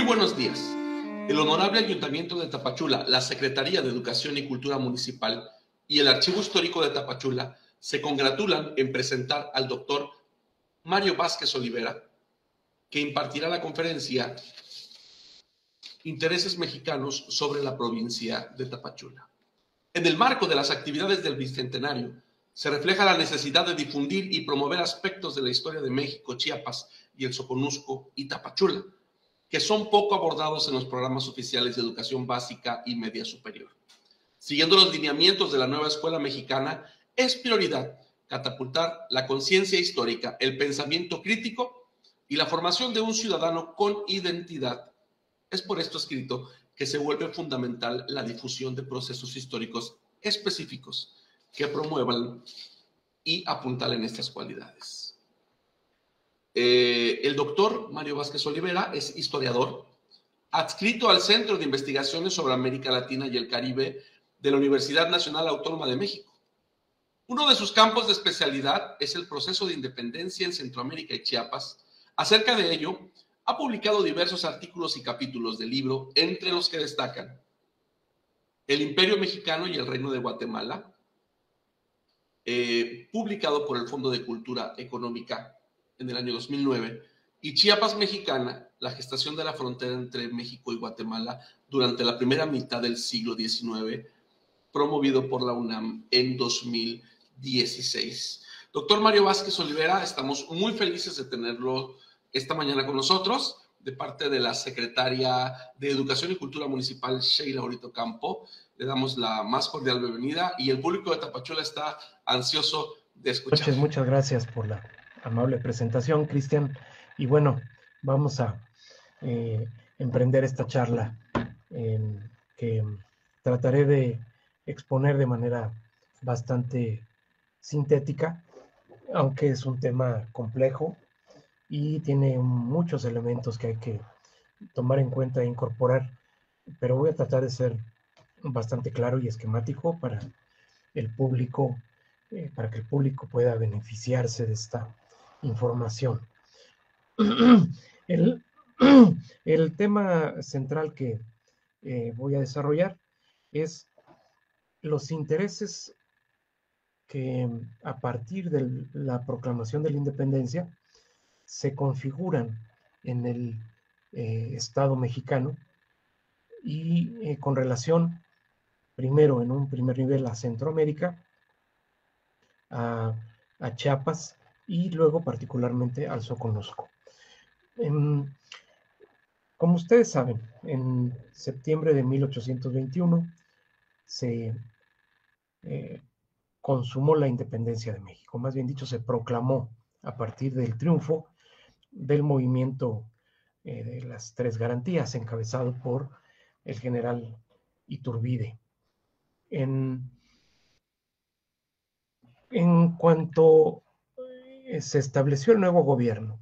Muy buenos días. El Honorable Ayuntamiento de Tapachula, la Secretaría de Educación y Cultura Municipal y el Archivo Histórico de Tapachula se congratulan en presentar al doctor Mario Vázquez Olivera, que impartirá la conferencia Intereses Mexicanos sobre la provincia de Tapachula. En el marco de las actividades del Bicentenario, se refleja la necesidad de difundir y promover aspectos de la historia de México, Chiapas y el Soconusco y Tapachula, que son poco abordados en los programas oficiales de educación básica y media superior. Siguiendo los lineamientos de la nueva escuela mexicana, es prioridad catapultar la conciencia histórica, el pensamiento crítico y la formación de un ciudadano con identidad. Es por esto escrito que se vuelve fundamental la difusión de procesos históricos específicos que promuevan y apuntalen estas cualidades. El doctor Mario Vázquez Olivera es historiador, adscrito al Centro de Investigaciones sobre América Latina y el Caribe de la Universidad Nacional Autónoma de México. Uno de sus campos de especialidad es el proceso de independencia en Centroamérica y Chiapas. Acerca de ello, ha publicado diversos artículos y capítulos del libro, entre los que destacan El Imperio Mexicano y el Reino de Guatemala, publicado por el Fondo de Cultura Económica en el año 2009, y Chiapas Mexicana, la gestación de la frontera entre México y Guatemala durante la primera mitad del siglo XIX, promovido por la UNAM en 2016. Doctor Mario Vázquez Olivera, estamos muy felices de tenerlo esta mañana con nosotros, de parte de la Secretaria de Educación y Cultura Municipal, Sheila Orito Campo. Le damos la más cordial bienvenida y el público de Tapachula está ansioso de escuchar. Muchas gracias por la amable presentación, Cristian. Y bueno, vamos a emprender esta charla que trataré de exponer de manera bastante sintética, aunque es un tema complejo y tiene muchos elementos que hay que tomar en cuenta e incorporar, pero voy a tratar de ser bastante claro y esquemático para el público, para que el público pueda beneficiarse de esta información. El, el tema central que voy a desarrollar es los intereses que a partir de la proclamación de la independencia se configuran en el Estado mexicano y con relación primero en un primer nivel a Centroamérica, a Chiapas y luego particularmente al Soconusco. Como ustedes saben, en septiembre de 1821 se consumó la independencia de México, más bien dicho, se proclamó a partir del triunfo del movimiento de las tres garantías, encabezado por el general Iturbide. En cuanto se estableció el nuevo gobierno,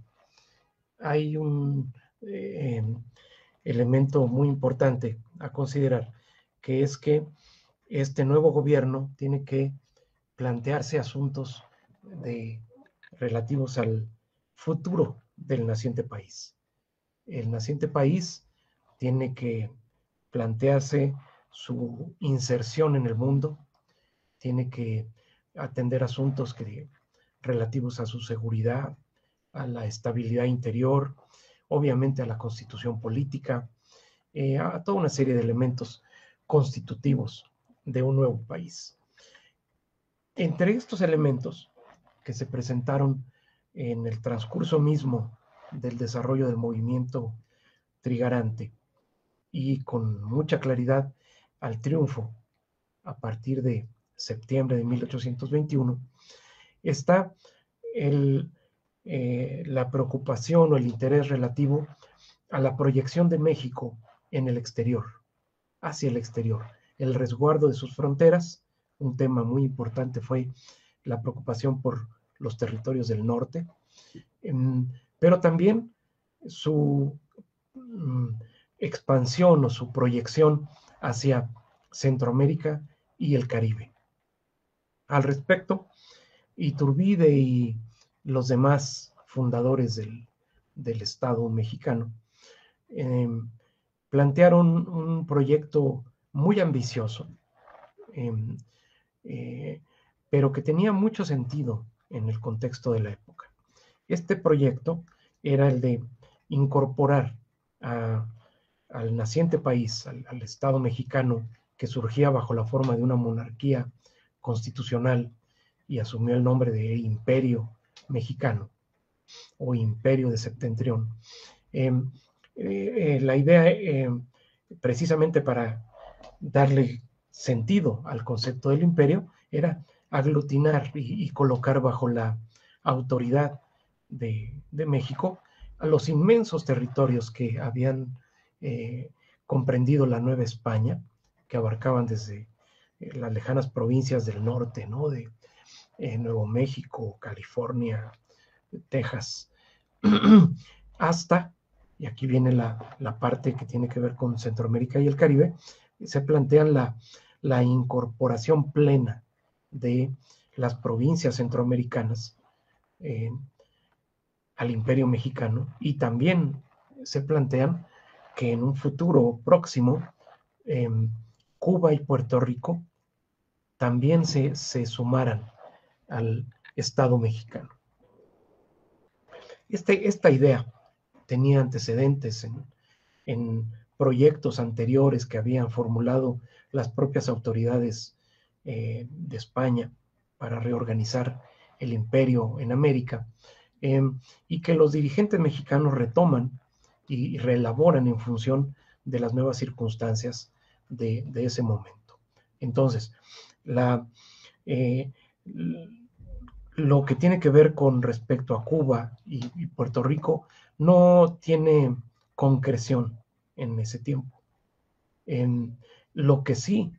hay un elemento muy importante a considerar, que es que este nuevo gobierno tiene que plantearse asuntos relativos al futuro del naciente país. El naciente país tiene que plantearse su inserción en el mundo, tiene que atender asuntos relativos a su seguridad, a la estabilidad interior, obviamente a la constitución política, a toda una serie de elementos constitutivos de un nuevo país. Entre estos elementos que se presentaron en el transcurso mismo del desarrollo del movimiento trigarante y con mucha claridad al triunfo a partir de septiembre de 1821, está la preocupación o el interés relativo a la proyección de México en el exterior, hacia el exterior, el resguardo de sus fronteras. Un tema muy importante fue la preocupación por los territorios del norte, pero también su expansión o su proyección hacia Centroamérica y el Caribe. Al respecto, Iturbide y los demás fundadores del Estado mexicano plantearon un proyecto muy ambicioso, pero que tenía mucho sentido en el contexto de la época. Este proyecto era el de incorporar al naciente país, al Estado mexicano, que surgía bajo la forma de una monarquía constitucional y asumió el nombre de Imperio Mexicano o Imperio de Septentrión. La idea, precisamente para darle sentido al concepto del imperio, era aglutinar y colocar bajo la autoridad de México a los inmensos territorios que habían comprendido la Nueva España, que abarcaban desde las lejanas provincias del norte, ¿no? De Nuevo México, California, Texas, hasta, y aquí viene la parte que tiene que ver con Centroamérica y el Caribe, se plantean la incorporación plena de las provincias centroamericanas al Imperio Mexicano, y también se plantean que en un futuro próximo Cuba y Puerto Rico también se sumaran al Estado mexicano. Esta idea tenía antecedentes en proyectos anteriores que habían formulado las propias autoridades de España para reorganizar el imperio en América, y que los dirigentes mexicanos retoman y reelaboran en función de las nuevas circunstancias de ese momento. Entonces, lo que tiene que ver con respecto a Cuba y Puerto Rico no tiene concreción en ese tiempo. Lo que sí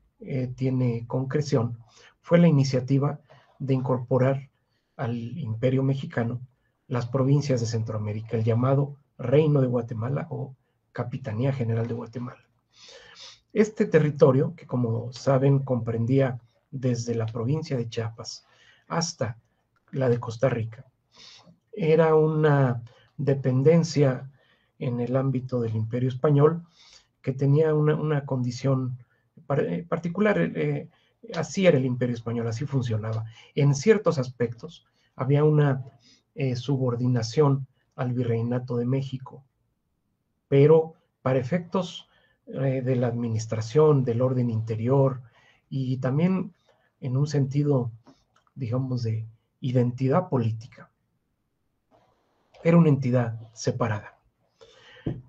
tiene concreción fue la iniciativa de incorporar al Imperio Mexicano las provincias de Centroamérica, el llamado Reino de Guatemala o Capitanía General de Guatemala. Este territorio, que como saben comprendía desde la provincia de Chiapas hasta la de Costa Rica, era una dependencia en el ámbito del Imperio Español que tenía una condición particular. Así era el Imperio Español, así funcionaba. En ciertos aspectos había una subordinación al Virreinato de México, pero para efectos de la administración, del orden interior y también en un sentido, digamos, de identidad política, era una entidad separada.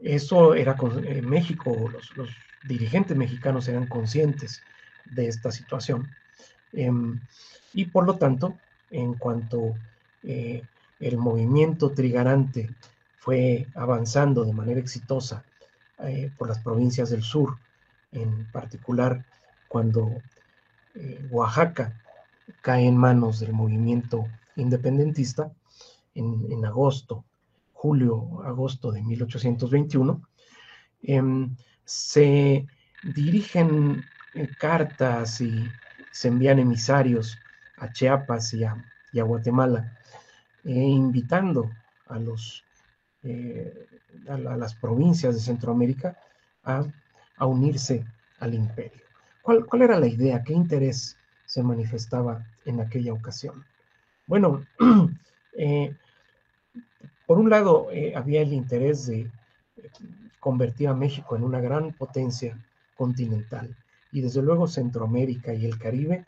Eso era en México, los dirigentes mexicanos eran conscientes de esta situación, y por lo tanto, en cuanto el movimiento trigarante fue avanzando de manera exitosa por las provincias del sur, en particular cuando Oaxaca cae en manos del movimiento independentista en julio-agosto de 1821, se dirigen cartas y se envían emisarios a Chiapas y a Guatemala, invitando a las provincias de Centroamérica a unirse al imperio. ¿Cuál era la idea? ¿Qué interés se manifestaba en aquella ocasión? Bueno, por un lado había el interés de convertir a México en una gran potencia continental, y desde luego Centroamérica y el Caribe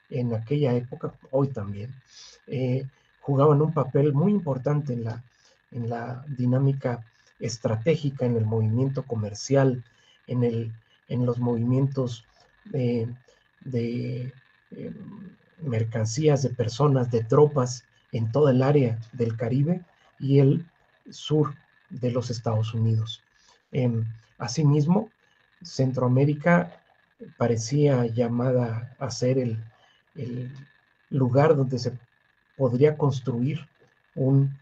en aquella época, hoy también, jugaban un papel muy importante en la dinámica estratégica, en el movimiento comercial, en los movimientos de mercancías, de personas, de tropas en toda el área del Caribe y el sur de los Estados Unidos. Asimismo, Centroamérica parecía llamada a ser el lugar donde se podría construir un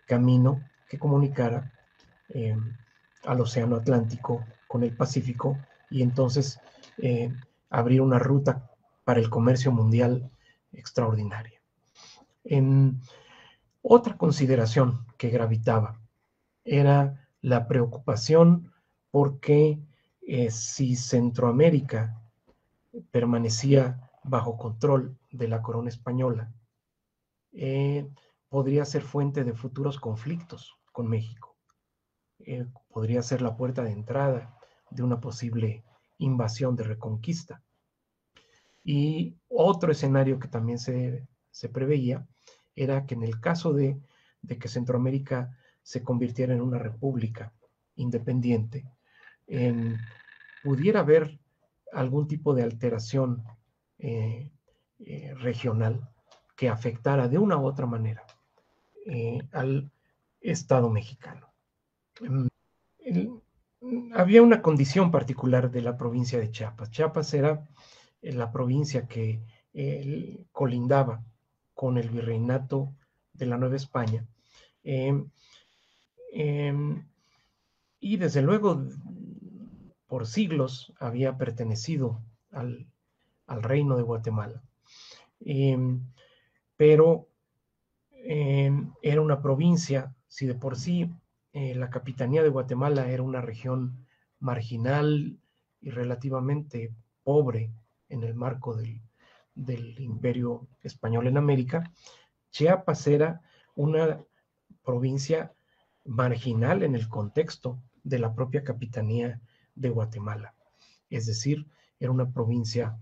camino que comunicara al Océano Atlántico con el Pacífico, y entonces abrir una ruta para el comercio mundial extraordinaria. Otra consideración que gravitaba era la preocupación porque si Centroamérica permanecía bajo control de la corona española, podría ser fuente de futuros conflictos con México. Podría ser la puerta de entrada de una posible invasión de reconquista. Y otro escenario que también se preveía era que en el caso de que Centroamérica se convirtiera en una república independiente, pudiera haber algún tipo de alteración regional que afectara de una u otra manera al Estado mexicano. Había una condición particular de la provincia de Chiapas. Chiapas era la provincia que colindaba con el virreinato de la Nueva España. Y desde luego, por siglos había pertenecido al reino de Guatemala. Pero era una provincia, si de por sí la capitanía de Guatemala era una región marginal y relativamente pobre en el marco del imperio español en América, Chiapas era una provincia marginal en el contexto de la propia capitanía de Guatemala. Es decir, era una provincia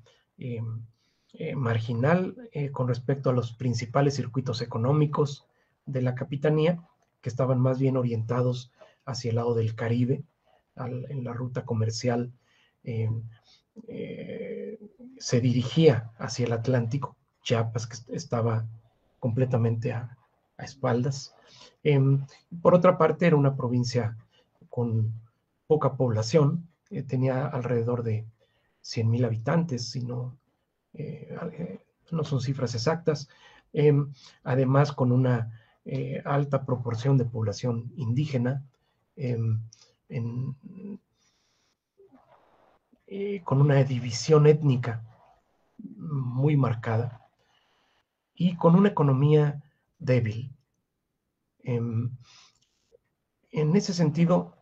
marginal con respecto a los principales circuitos económicos de la capitanía, que estaban más bien orientados hacia el lado del Caribe, en la ruta comercial se dirigía hacia el Atlántico. Chiapas, que estaba completamente a espaldas. Por otra parte, era una provincia con poca población, tenía alrededor de 100,000 habitantes, si no son cifras exactas, además con una alta proporción de población indígena, con una división étnica muy marcada y con una economía débil. En ese sentido,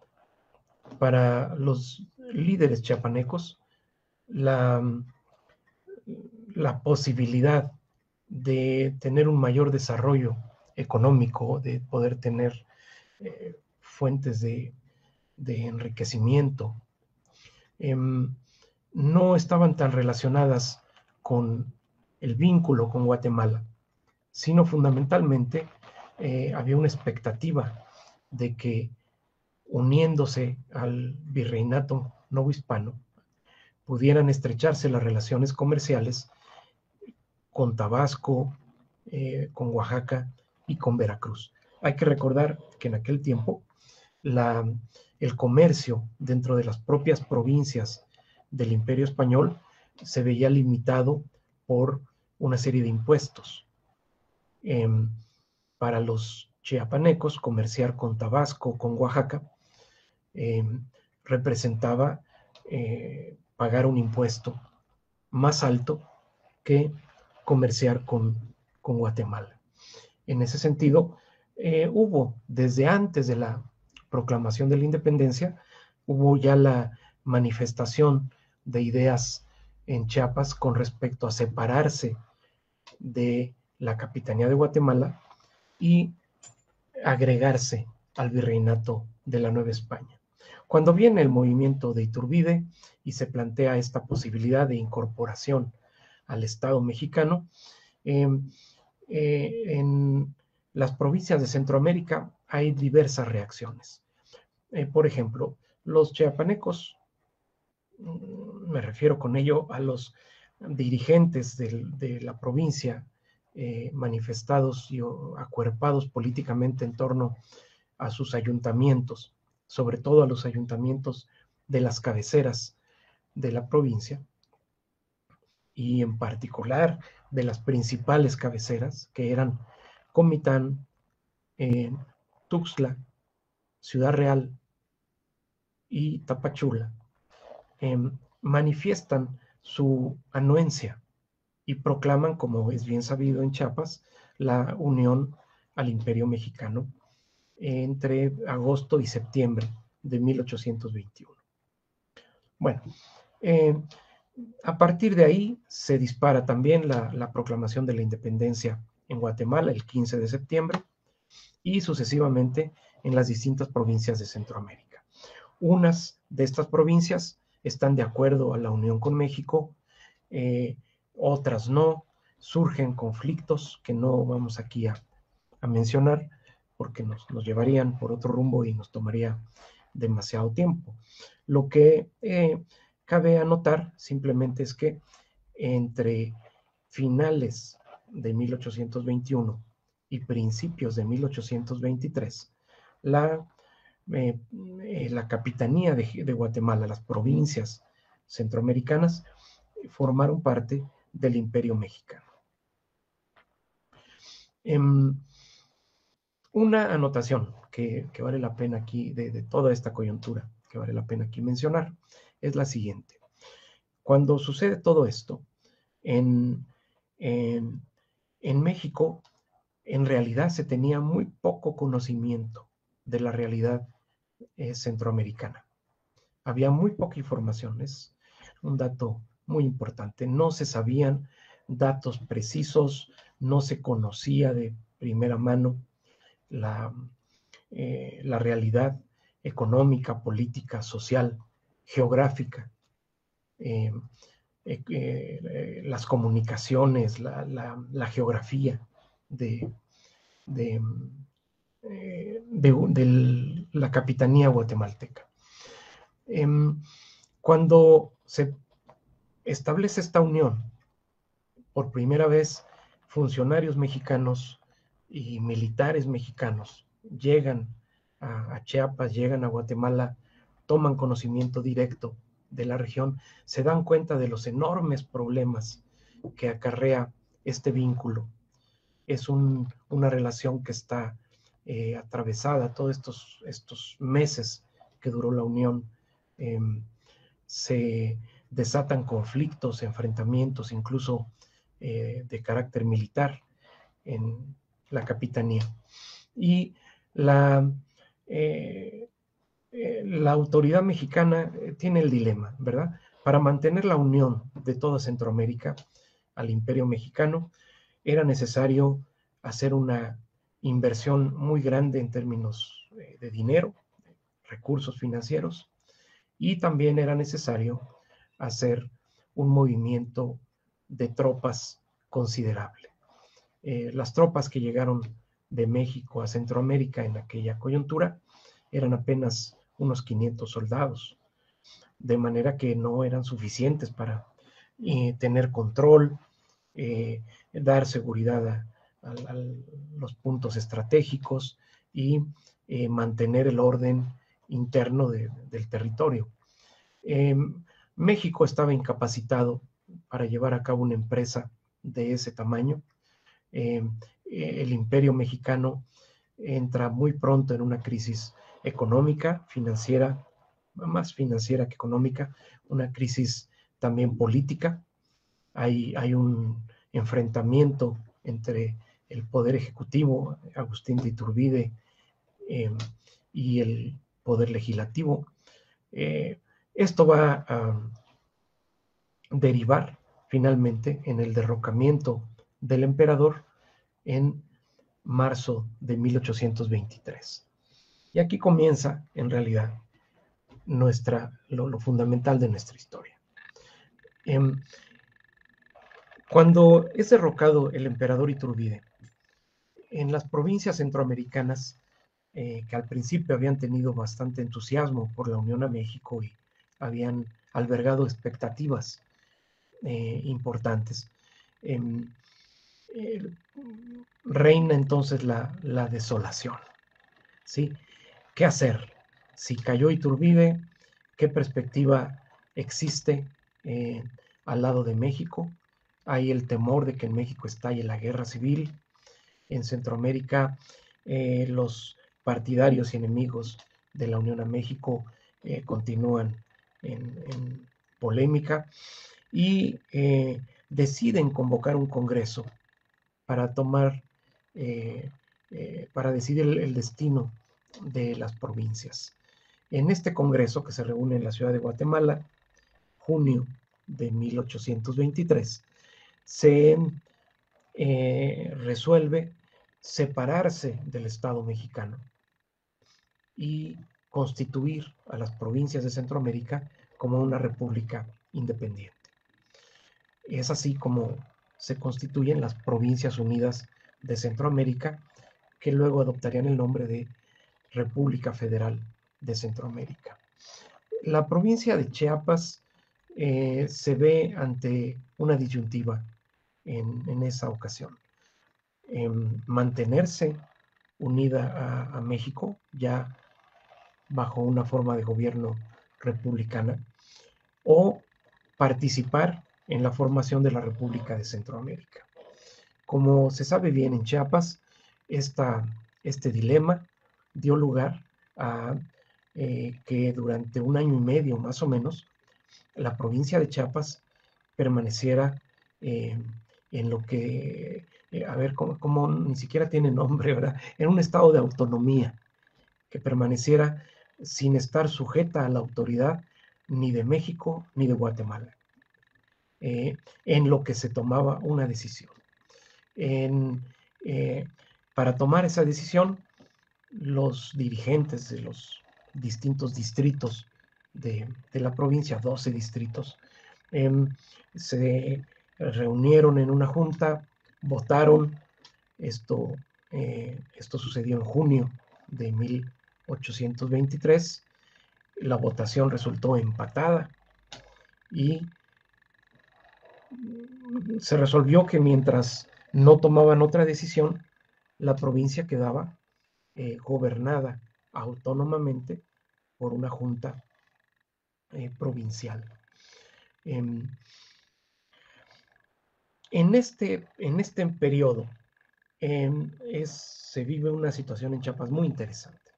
para los líderes chiapanecos, la posibilidad de tener un mayor desarrollo económico, de poder tener fuentes de enriquecimiento, no estaban tan relacionadas con el vínculo con Guatemala, sino fundamentalmente había una expectativa de que, uniéndose al virreinato novohispano, pudieran estrecharse las relaciones comerciales con Tabasco, con Oaxaca y con Veracruz. Hay que recordar que en aquel tiempo el comercio dentro de las propias provincias del Imperio Español se veía limitado por una serie de impuestos. Para los chiapanecos, comerciar con Tabasco, con Oaxaca, representaba pagar un impuesto más alto que comerciar con Guatemala. En ese sentido, hubo, desde antes de la proclamación de la independencia, hubo ya la manifestación de ideas en Chiapas con respecto a separarse de la capitanía de Guatemala y agregarse al virreinato de la Nueva España. Cuando viene el movimiento de Iturbide y se plantea esta posibilidad de incorporación al Estado mexicano, en las provincias de Centroamérica hay diversas reacciones. Por ejemplo, los chiapanecos, me refiero con ello a los dirigentes de la provincia, manifestados y acuerpados políticamente en torno a sus ayuntamientos, sobre todo a los ayuntamientos de las cabeceras de la provincia, y en particular de las principales cabeceras, que eran Comitán, Tuxtla, Ciudad Real y Tapachula, manifiestan su anuencia y proclaman, como es bien sabido en Chiapas, la unión al Imperio Mexicano entre agosto y septiembre de 1821. Bueno, a partir de ahí se dispara también la proclamación de la independencia en Guatemala el 15 de septiembre y sucesivamente en las distintas provincias de Centroamérica. Unas de estas provincias están de acuerdo a la unión con México, otras no, surgen conflictos que no vamos aquí a mencionar porque nos llevarían por otro rumbo y nos tomaría demasiado tiempo. Lo que cabe anotar simplemente es que entre finales de 1821 y principios de 1823, la capitanía de Guatemala, las provincias centroamericanas, formaron parte del Imperio Mexicano. Una anotación que vale la pena aquí, de toda esta coyuntura, que vale la pena aquí mencionar, es la siguiente. Cuando sucede todo esto, en México, en realidad se tenía muy poco conocimiento de la realidad centroamericana. Había muy poca información, es un dato muy importante. No se sabían datos precisos, no se conocía de primera mano la realidad económica, política, social, geográfica, las comunicaciones, la geografía de, de, de la capitanía guatemalteca. Cuando se establece esta unión, por primera vez funcionarios mexicanos y militares mexicanos llegan a Chiapas, llegan a Guatemala, toman conocimiento directo de la región, se dan cuenta de los enormes problemas que acarrea este vínculo. Es una relación que está atravesada todos estos meses que duró la unión. Se desatan conflictos, enfrentamientos, incluso de carácter militar en la capitanía. Y la autoridad mexicana tiene el dilema, ¿verdad? Para mantener la unión de toda Centroamérica al Imperio Mexicano, era necesario hacer una inversión muy grande en términos de dinero, recursos financieros, y también era necesario hacer un movimiento de tropas considerable. Las tropas que llegaron de México a Centroamérica en aquella coyuntura eran apenas unos 500 soldados, de manera que no eran suficientes para tener control, dar seguridad a los puntos estratégicos y mantener el orden interno del territorio. México estaba incapacitado para llevar a cabo una empresa de ese tamaño. El Imperio Mexicano entra muy pronto en una crisis económica, financiera, más financiera que económica, una crisis también política. Hay un enfrentamiento entre el Poder Ejecutivo, Agustín de Iturbide, y el Poder Legislativo. Esto va a derivar finalmente en el derrocamiento del emperador en marzo de 1823. Y aquí comienza, en realidad, lo fundamental de nuestra historia. Cuando es derrocado el emperador Iturbide, en las provincias centroamericanas, que al principio habían tenido bastante entusiasmo por la unión a México y habían albergado expectativas importantes, reina entonces la desolación. ¿Sí? ¿Qué hacer? Si cayó Iturbide, ¿qué perspectiva existe al lado de México? Hay el temor de que en México estalle la guerra civil. En Centroamérica, los partidarios y enemigos de la Unión a México continúan en polémica y deciden convocar un congreso para para decidir el destino de las provincias. En este congreso, que se reúne en la ciudad de Guatemala, junio de 1823, se resuelve separarse del Estado mexicano y constituir a las provincias de Centroamérica como una república independiente. Es así como se constituyen las Provincias Unidas de Centroamérica, que luego adoptarían el nombre de República Federal de Centroamérica. La provincia de Chiapas se ve ante una disyuntiva en esa ocasión. Mantenerse unida a México, ya bajo una forma de gobierno republicana, o participar en la formación de la República de Centroamérica. Como se sabe bien en Chiapas, este dilema dio lugar a que durante un año y medio más o menos, la provincia de Chiapas permaneciera en lo que, a ver, como ni siquiera tiene nombre, ¿verdad? En un estado de autonomía, que permaneciera sin estar sujeta a la autoridad ni de México ni de Guatemala, en lo que se tomaba una decisión. Para tomar esa decisión, los dirigentes de los distintos distritos de la provincia, 12 distritos, se reunieron en una junta, votaron. Esto sucedió en junio de 1823. La votación resultó empatada y se resolvió que mientras no tomaban otra decisión, la provincia quedaba gobernada autónomamente por una junta provincial. En este periodo se vive una situación en Chiapas muy interesante.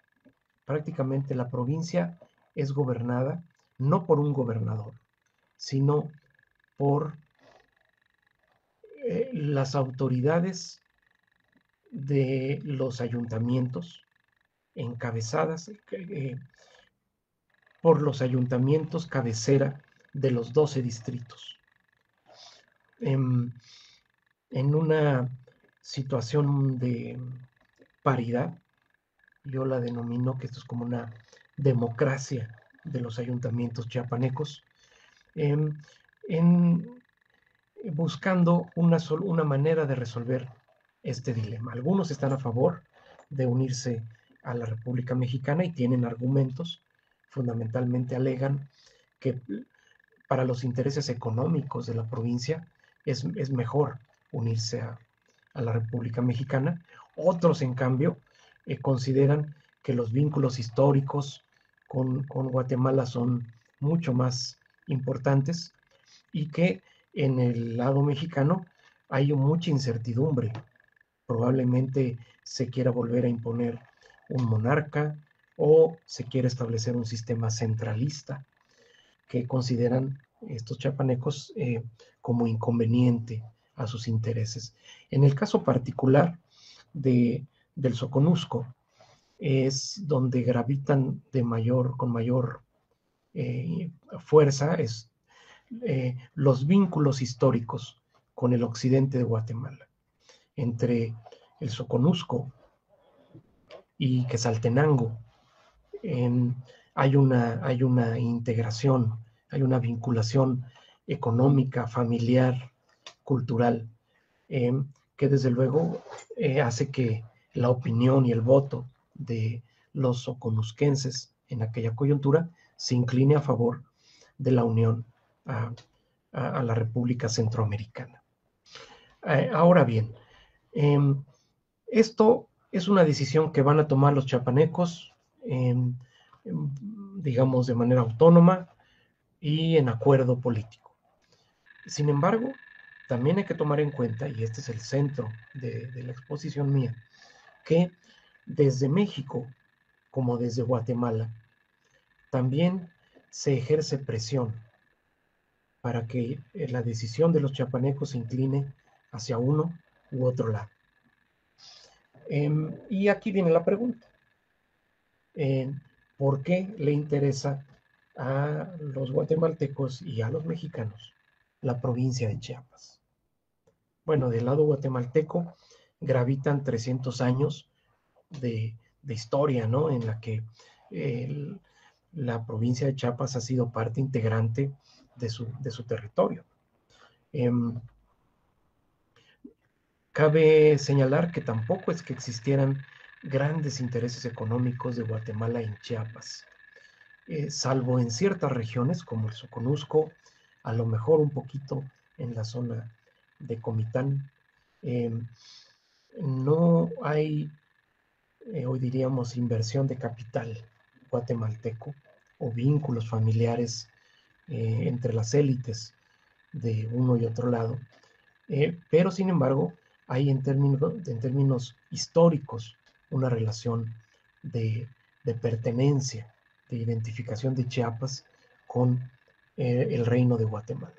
Prácticamente la provincia es gobernada no por un gobernador, sino por las autoridades de los ayuntamientos, encabezadas por los ayuntamientos cabecera de los 12 distritos. En una situación de paridad, yo la denomino que esto es como una democracia de los ayuntamientos chiapanecos, buscando una manera de resolver este dilema. Algunos están a favor de unirse a la República Mexicana y tienen argumentos, fundamentalmente alegan que para los intereses económicos de la provincia es mejor unirse a la República Mexicana. Otros, en cambio, consideran que los vínculos históricos con Guatemala son mucho más importantes y que en el lado mexicano hay mucha incertidumbre. Probablemente se quiera volver a imponer un monarca o se quiere establecer un sistema centralista que consideran estos chiapanecos como inconveniente a sus intereses. En el caso particular del Soconusco, es donde gravitan con mayor fuerza los vínculos históricos con el occidente de Guatemala. Entre el Soconusco y Quetzaltenango hay una integración, hay una vinculación económica, familiar, cultural, que desde luego hace que la opinión y el voto de los soconusquenses en aquella coyuntura se incline a favor de la unión a la República Centroamericana. Ahora bien, esto es una decisión que van a tomar los chiapanecos, digamos, de manera autónoma y en acuerdo político. Sin embargo, también hay que tomar en cuenta, y este es el centro de la exposición mía, que desde México, como desde Guatemala, también se ejerce presión para que la decisión de los chiapanecos se incline hacia uno u otro lado. Y aquí viene la pregunta. ¿Por qué le interesa a los guatemaltecos y a los mexicanos la provincia de Chiapas. Bueno, del lado guatemalteco gravitan 300 años de historia, ¿no? En la que la provincia de Chiapas ha sido parte integrante de su territorio. Cabe señalar que tampoco es que existieran grandes intereses económicos de Guatemala en Chiapas, salvo en ciertas regiones como el Soconusco, a lo mejor un poquito en la zona de Comitán. No hay, hoy diríamos, inversión de capital guatemalteco o vínculos familiares entre las élites de uno y otro lado, pero sin embargo hay en términos históricos una relación de pertenencia, de identificación de Chiapas con el reino de Guatemala.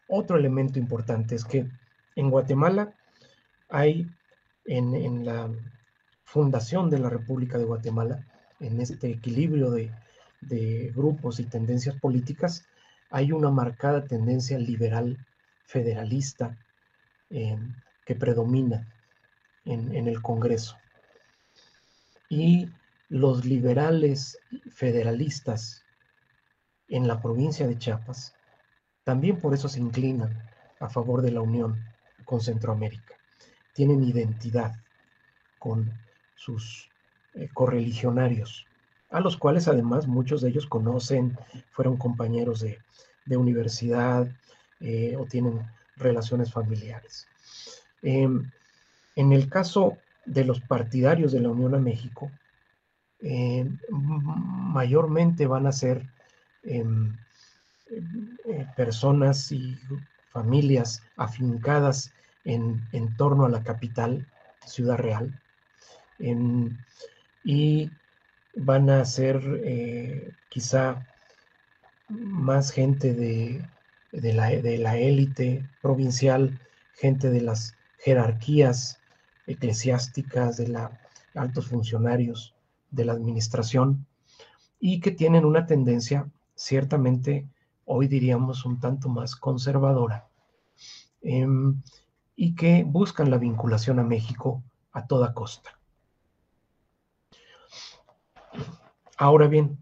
Otro elemento importante es que en Guatemala hay en la fundación de la República de Guatemala, en este equilibrio de grupos y tendencias políticas, hay una marcada tendencia liberal federalista que predomina en el Congreso. Y los liberales federalistas en la provincia de Chiapas también por eso se inclinan a favor de la unión con Centroamérica. Tienen identidad con sus correligionarios, a los cuales además muchos de ellos conocen, fueron compañeros de universidad o tienen relaciones familiares. En el caso de los partidarios de la Unión a México, mayormente van a ser personas y familias afincadas en torno a la capital, Ciudad Real, y van a ser quizá más gente de la élite provincial, gente de las jerarquías eclesiásticas, de los altos funcionarios de la administración, y que tienen una tendencia ciertamente, hoy diríamos, un tanto más conservadora, y que buscan la vinculación a México a toda costa. Ahora bien,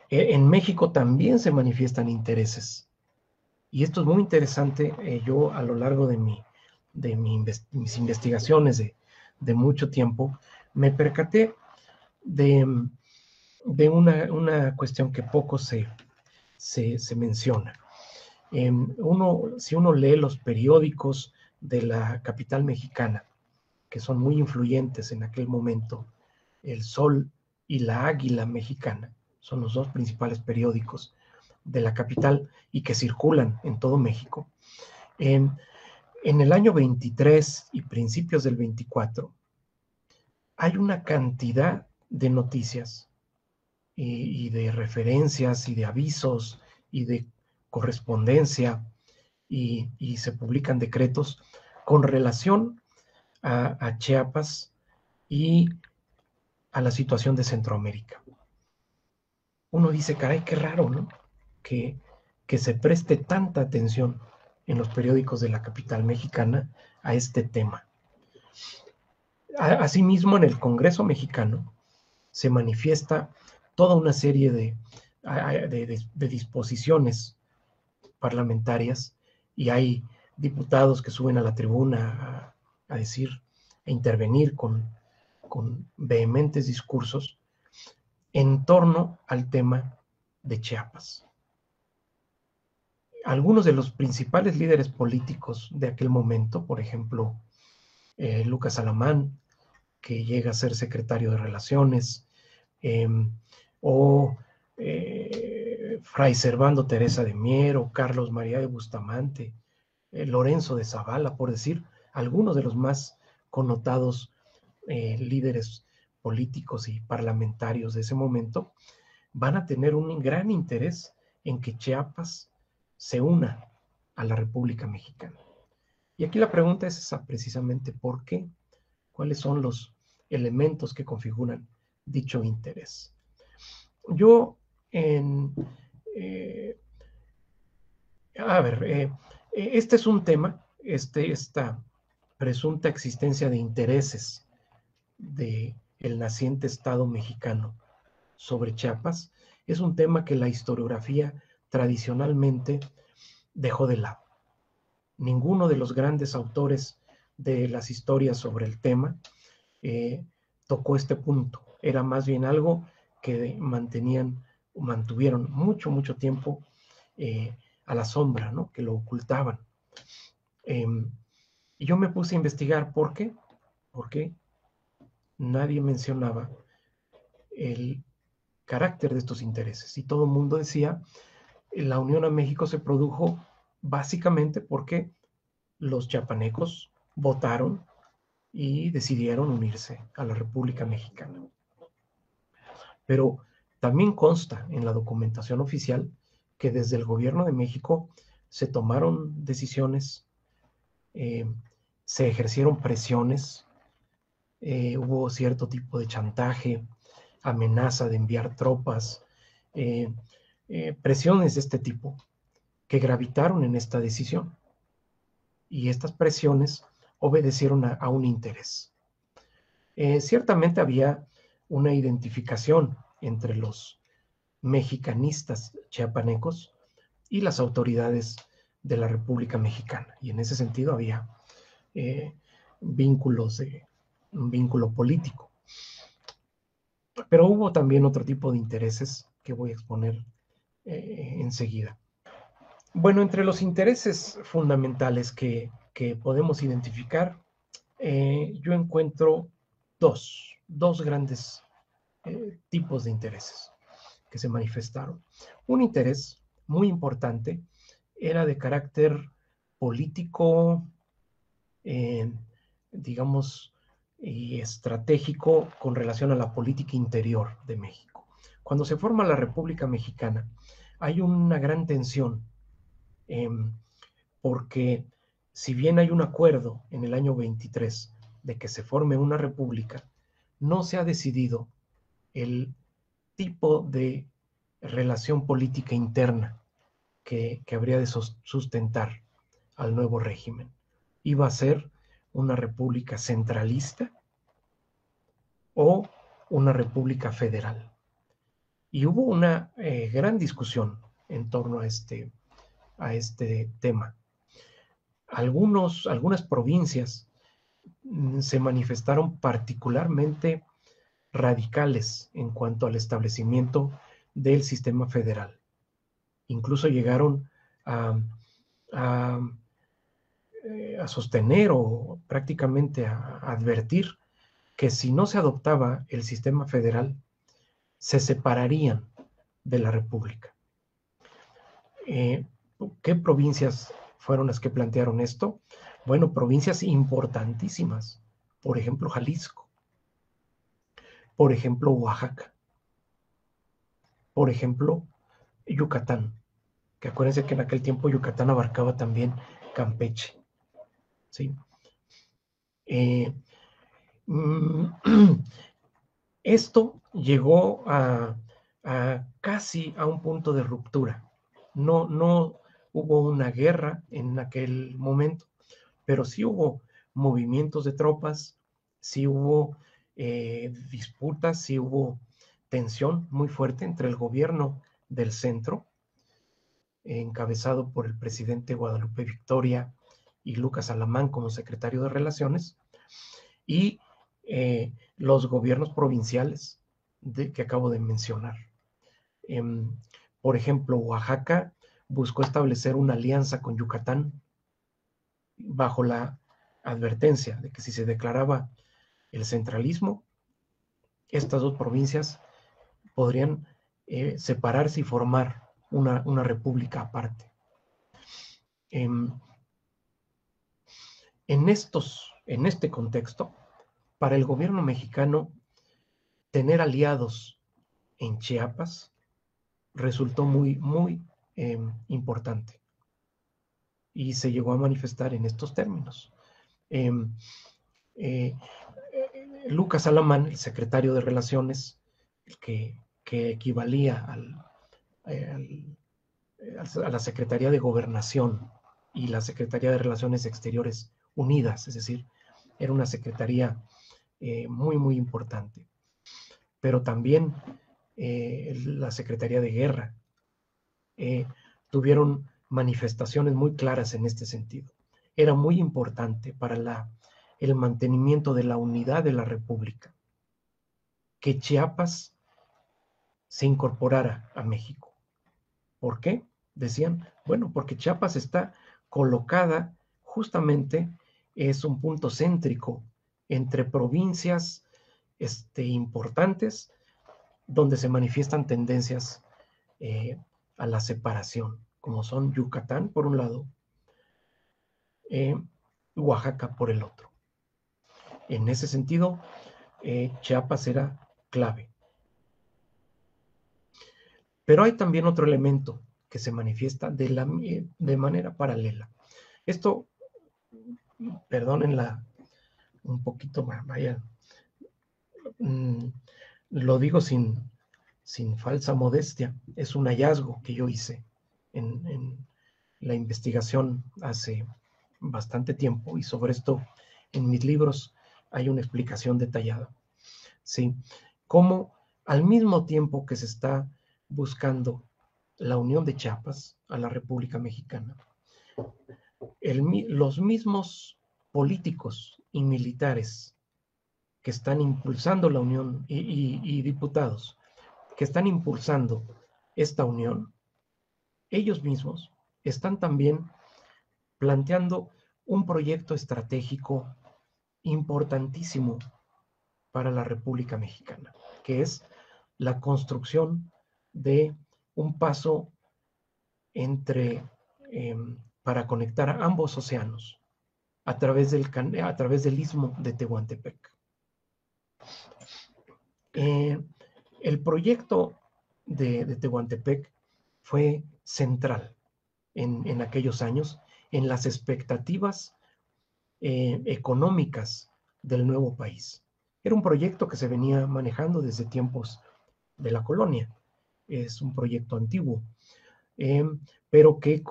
en México también se manifiestan intereses. Y esto es muy interesante. Yo a lo largo de mis investigaciones de mucho tiempo, me percaté de una cuestión que poco se menciona. Si uno lee los periódicos de la capital mexicana, que son muy influyentes en aquel momento, El Sol y La Águila Mexicana, son los dos principales periódicos de la capital y que circulan en todo México. En el año 23 y principios del 24, hay una cantidad de noticias y de referencias y de avisos y de correspondencia y se publican decretos con relación a Chiapas y a la situación de Centroamérica. Uno dice, caray, qué raro, ¿no? Que se preste tanta atención en los periódicos de la capital mexicana a este tema. Asimismo, en el Congreso mexicano se manifiesta toda una serie de disposiciones parlamentarias y hay diputados que suben a la tribuna a decir, a intervenir con vehementes discursos en torno al tema de Chiapas. Algunos de los principales líderes políticos de aquel momento, por ejemplo, Lucas Alamán, que llega a ser secretario de Relaciones, o Fray Servando Teresa de Mier, o Carlos María de Bustamante, Lorenzo de Zavala, por decir algunos de los más connotados líderes políticos y parlamentarios de ese momento, van a tener un gran interés en que Chiapas se una a la República Mexicana. Y aquí la pregunta es esa, precisamente, ¿por qué? ¿Cuáles son los elementos que configuran dicho interés. Yo, este es un tema, esta presunta existencia de intereses del naciente Estado mexicano sobre Chiapas, es un tema que la historiografía tradicionalmente dejó de lado. Ninguno de los grandes autores de las historias sobre el tema tocó este punto. Era más bien algo que mantuvieron mucho tiempo a la sombra, ¿no? Que lo ocultaban. Y yo me puse a investigar por qué. Porque nadie mencionaba el carácter de estos intereses. Y todo el mundo decía, la unión a México se produjo básicamente porque los chiapanecos votaron y decidieron unirse a la República Mexicana. Pero también consta en la documentación oficial que desde el gobierno de México se tomaron decisiones, se ejercieron presiones, hubo cierto tipo de chantaje, amenaza de enviar tropas, presiones de este tipo que gravitaron en esta decisión. Y estas presiones obedecieron a un interés. Ciertamente había una identificación entre los mexicanistas chiapanecos y las autoridades de la República Mexicana. Y en ese sentido había un vínculo político. Pero hubo también otro tipo de intereses que voy a exponer enseguida. Bueno, entre los intereses fundamentales que podemos identificar, yo encuentro dos grandes tipos de intereses que se manifestaron. Un interés muy importante era de carácter político, digamos, y estratégico con relación a la política interior de México. Cuando se forma la República Mexicana, hay una gran tensión, porque si bien hay un acuerdo en el año 23 de que se forme una república, no se ha decidido el tipo de relación política interna que habría de sustentar al nuevo régimen. Iba a ser una república centralista o una república federal. Y hubo una gran discusión en torno a este tema. Algunas provincias se manifestaron particularmente radicales en cuanto al establecimiento del sistema federal. Incluso llegaron a, a, a sostener o prácticamente a advertir que si no se adoptaba el sistema federal, se separarían de la República. ¿Qué provincias fueron las que plantearon esto? Bueno, provincias importantísimas. Por ejemplo, Jalisco. Por ejemplo, Oaxaca. Por ejemplo, Yucatán. Que acuérdense que en aquel tiempo Yucatán abarcaba también Campeche. ¿Sí? Esto llegó a casi a un punto de ruptura. No hubo una guerra en aquel momento, pero sí hubo movimientos de tropas, sí hubo disputas, sí hubo tensión muy fuerte entre el gobierno del centro, encabezado por el presidente Guadalupe Victoria y Lucas Alamán como secretario de Relaciones, y los gobiernos provinciales que acabo de mencionar. Por ejemplo, Oaxaca buscó establecer una alianza con Yucatán bajo la advertencia de que si se declaraba el centralismo, estas dos provincias podrían separarse y formar una república aparte. En este contexto, para el gobierno mexicano, tener aliados en Chiapas resultó muy importante y se llegó a manifestar en estos términos. Lucas Alamán, el secretario de Relaciones, que equivalía a la Secretaría de Gobernación y la Secretaría de Relaciones Exteriores unidas, es decir, era una secretaría muy, muy importante. Pero también la Secretaría de Guerra tuvieron manifestaciones muy claras en este sentido. Era muy importante para el mantenimiento de la unidad de la República que Chiapas se incorporara a México. ¿Por qué? Decían, bueno, porque Chiapas está colocada justamente, es un punto céntrico entre provincias importantes donde se manifiestan tendencias eh, a la separación, como son Yucatán por un lado, Oaxaca por el otro. En ese sentido, Chiapas era clave. Pero hay también otro elemento que se manifiesta de manera paralela. Esto, perdónenla un poquito más, vaya, lo digo sin falsa modestia, es un hallazgo que yo hice en la investigación hace bastante tiempo, y sobre esto en mis libros hay una explicación detallada. ¿Sí? Cómo al mismo tiempo que se está buscando la unión de Chiapas a la República Mexicana, los mismos políticos y militares que están impulsando la unión y diputados que están impulsando esta unión, ellos mismos están también planteando un proyecto estratégico importantísimo para la República Mexicana, que es la construcción de un paso entre, para conectar a ambos océanos a través del istmo de Tehuantepec. El proyecto de Tehuantepec fue central en aquellos años en las expectativas económicas del nuevo país. Era un proyecto que se venía manejando desde tiempos de la colonia. Es un proyecto antiguo, pero que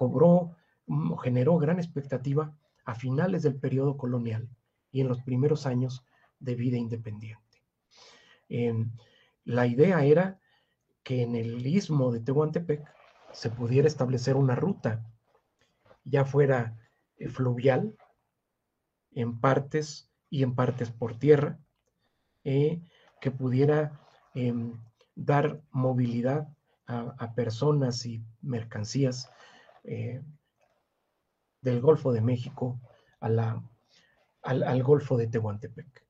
generó gran expectativa a finales del periodo colonial y en los primeros años de vida independiente. La idea era que en el istmo de Tehuantepec se pudiera establecer una ruta, ya fuera fluvial, en partes y en partes por tierra, que pudiera dar movilidad a personas y mercancías del Golfo de México al Golfo de Tehuantepec.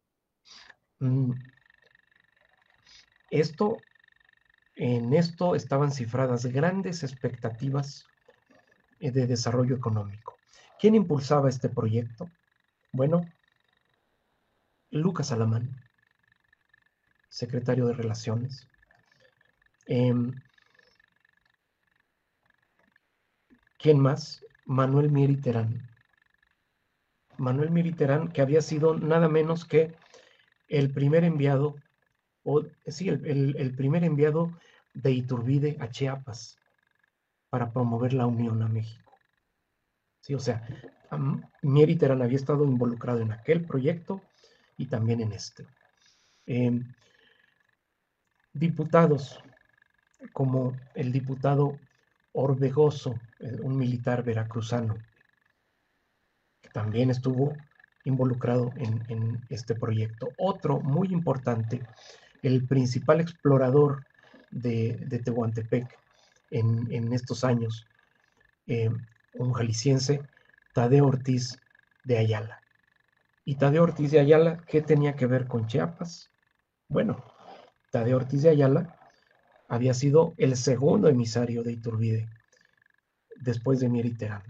En esto estaban cifradas grandes expectativas de desarrollo económico. ¿Quién impulsaba este proyecto? Bueno, Lucas Alamán, secretario de Relaciones. ¿Quién más? Manuel Mier Terán. Manuel Mier Terán, que había sido nada menos que el primer enviado, el primer enviado de Iturbide a Chiapas para promover la unión a México. Sí, o sea, Mier Terán había estado involucrado en aquel proyecto y también en este. Diputados como el diputado Orbegoso, un militar veracruzano, que también estuvo involucrado en este proyecto. Otro muy importante, el principal explorador de Tehuantepec en estos años, un jalisciense, Tadeo Ortiz de Ayala. ¿Y Tadeo Ortiz de Ayala qué tenía que ver con Chiapas? Bueno, Tadeo Ortiz de Ayala había sido el segundo emisario de Iturbide, después de Mier Terán,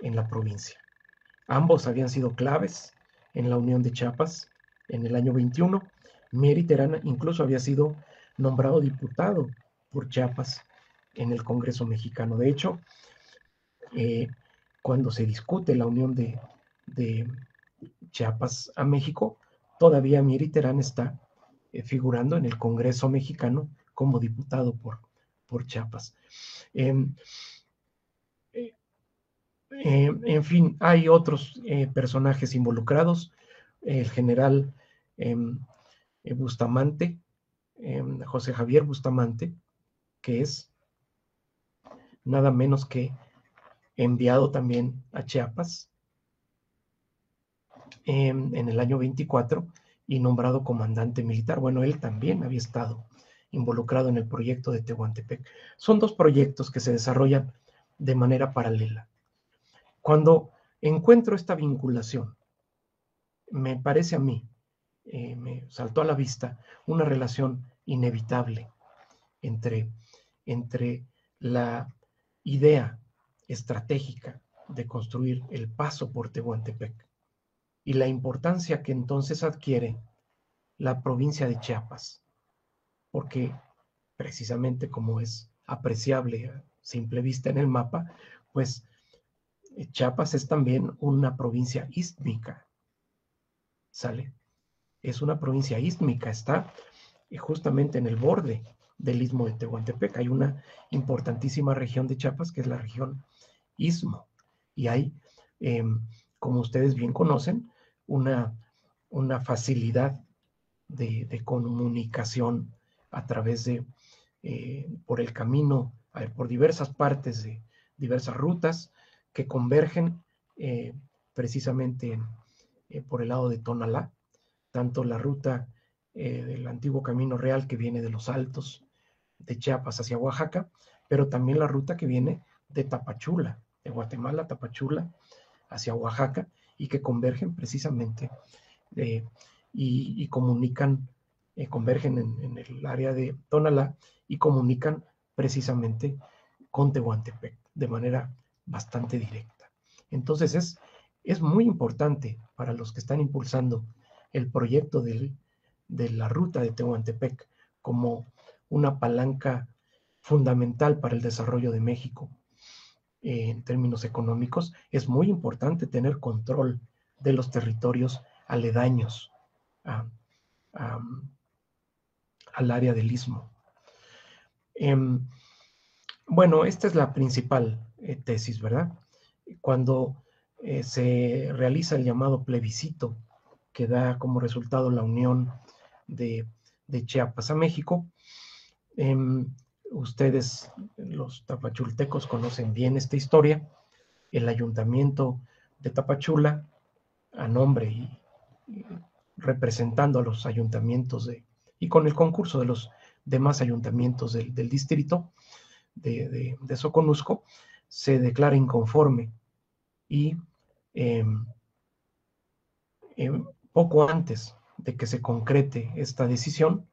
en la provincia. Ambos habían sido claves en la unión de Chiapas en el año 21. Mier Terán incluso había sido nombrado diputado por Chiapas en el Congreso mexicano. De hecho, cuando se discute la unión de Chiapas a México, todavía Mieri Terán está figurando en el Congreso mexicano como diputado por Chiapas. En fin, hay otros personajes involucrados. El general Bustamante, José Javier Bustamante, que es nada menos que enviado también a Chiapas en el año 24 y nombrado comandante militar. Bueno, él también había estado involucrado en el proyecto de Tehuantepec. Son dos proyectos que se desarrollan de manera paralela. Cuando encuentro esta vinculación, me parece a mí, me saltó a la vista una relación inevitable entre la idea estratégica de construir el paso por Tehuantepec y la importancia que entonces adquiere la provincia de Chiapas, porque precisamente como es apreciable a simple vista en el mapa, pues Chiapas es también una provincia ístmica, ¿sale? Es una provincia ístmica, está justamente en el borde del istmo de Tehuantepec. Hay una importantísima región de Chiapas que es la región istmo, y hay, como ustedes bien conocen, una facilidad de comunicación a través de, por el camino, por diversas partes de diversas rutas que convergen precisamente por el lado de Tonalá, tanto la ruta del antiguo Camino Real que viene de los Altos de Chiapas hacia Oaxaca, pero también la ruta que viene de Tapachula, de Guatemala a Tapachula hacia Oaxaca, y que convergen precisamente y comunican, convergen en el área de Tonalá y comunican precisamente con Tehuantepec de manera bastante directa. Entonces es muy importante para los que están impulsando el proyecto de la ruta de Tehuantepec como una palanca fundamental para el desarrollo de México en términos económicos. Es muy importante tener control de los territorios aledaños a, a, al área del istmo. Bueno, esta es la principal tesis, ¿verdad? Cuando se realiza el llamado plebiscito, que da como resultado la unión de Chiapas a México, ustedes, los tapachultecos, conocen bien esta historia. El ayuntamiento de Tapachula, a nombre y representando a los ayuntamientos y con el concurso de los demás ayuntamientos del distrito de Soconusco, se declara inconforme y poco antes de que se concrete esta decisión,